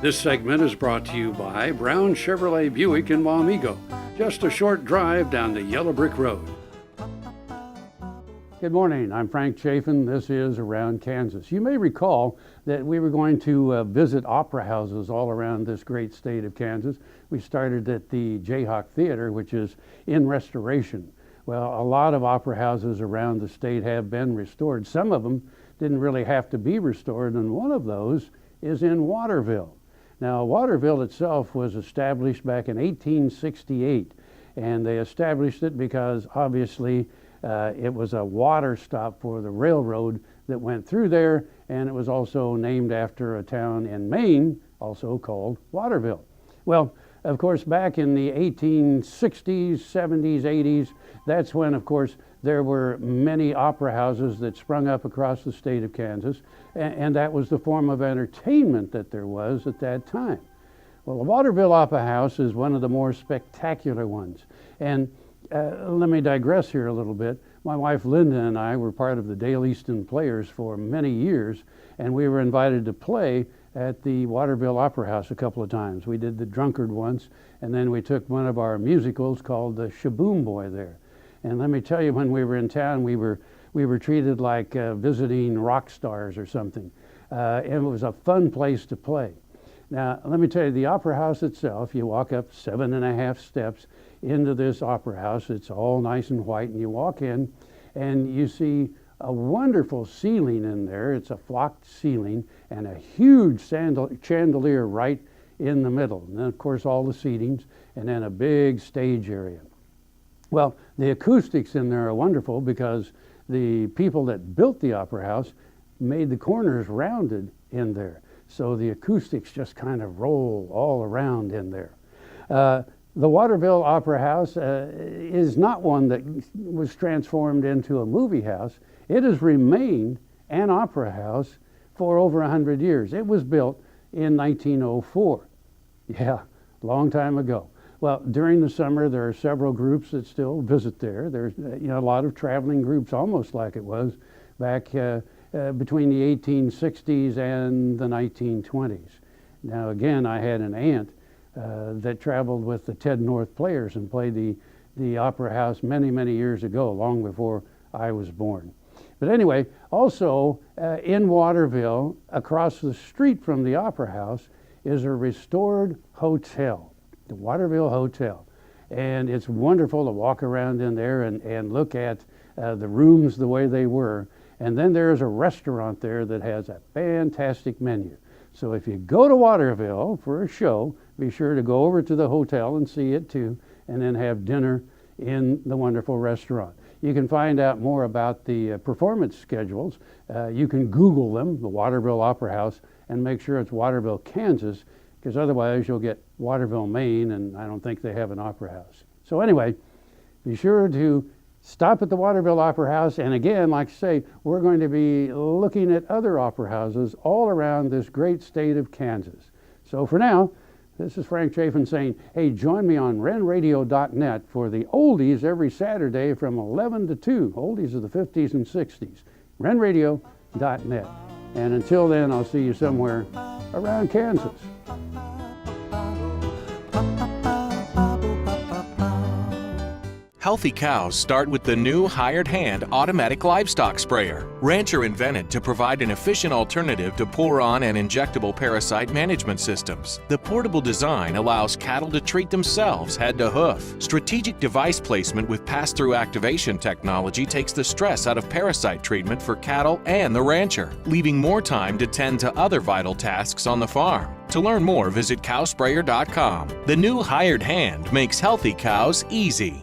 This segment is brought to you by Brown Chevrolet Buick in Wamego, just a short drive down the Yellow Brick Road. Good morning, I'm Frank Chaffin. This is Around Kansas. You may recall that we were going to visit opera houses all around this great state of Kansas. We started at the Jayhawk Theater, which is in restoration. Well, a lot of opera houses around the state have been restored. Some of them didn't really have to be restored, and one of those is in Waterville. Now, Waterville itself was established back in 1868, and they established it because obviously it was a water stop for the railroad that went through there, and it was also named after a town in Maine, also called Waterville. Well, of course, back in the 1860s, 70s, 80s, that's when, of course, there were many opera houses that sprung up across the state of Kansas, and that was the form of entertainment that there was at that time. Well, the Waterville Opera House is one of the more spectacular ones. And let me digress here a little bit. My wife Linda and I were part of the Dale Easton Players for many years, and we were invited to play at the Waterville Opera House a couple of times. We did The Drunkard once, and then we took one of our musicals called The Shaboom Boy there. And let me tell you, when we were in town, we were treated like visiting rock stars or something. And it was a fun place to play. Now, let me tell you, the Opera House itself, you walk up 7.5 steps into this Opera House. It's all nice and white, and you walk in, and you see a wonderful ceiling in there. It's a flocked ceiling, and a huge chandelier right in the middle. And then, of course, all the seatings, and then a big stage area. Well, the acoustics in there are wonderful because the people that built the Opera House made the corners rounded in there. So the acoustics just kind of roll all around in there. The Waterville Opera House is not one that was transformed into a movie house. It has remained an opera house for over 100 years. It was built in 1904. Yeah, long time ago. Well, during the summer, there are several groups that still visit there. There's a lot of traveling groups, almost like it was back between the 1860s and the 1920s. Now, again, I had an aunt that traveled with the Ted North Players and played the Opera House many, many years ago, long before I was born. But anyway, also in Waterville, across the street from the Opera House, is a restored hotel, the Waterville Hotel. And it's wonderful to walk around in there and look at the rooms the way they were. And then there's a restaurant there that has a fantastic menu. So if you go to Waterville for a show, be sure to go over to the hotel and see it too, and then have dinner in the wonderful restaurant. You can find out more about the performance schedules. You can Google them, the Waterville Opera House, and make sure it's Waterville, Kansas, because otherwise you'll get Waterville, Maine, and I don't think they have an opera house. So anyway, be sure to stop at the Waterville Opera House, and again, like I say, we're going to be looking at other opera houses all around this great state of Kansas. So for now, this is Frank Chaffin saying, hey, join me on renradio.net for the oldies every Saturday from 11 to 2, oldies of the 50s and 60s, renradio.net. And until then, I'll see you somewhere around Kansas. Healthy cows start with the new hired hand automatic livestock sprayer. Rancher invented to provide an efficient alternative to pour-on and injectable parasite management systems. The portable design allows cattle to treat themselves head to hoof. Strategic device placement with pass-through activation technology takes the stress out of parasite treatment for cattle and the rancher, leaving more time to tend to other vital tasks on the farm. To learn more, visit cowsprayer.com. The new hired hand makes healthy cows easy.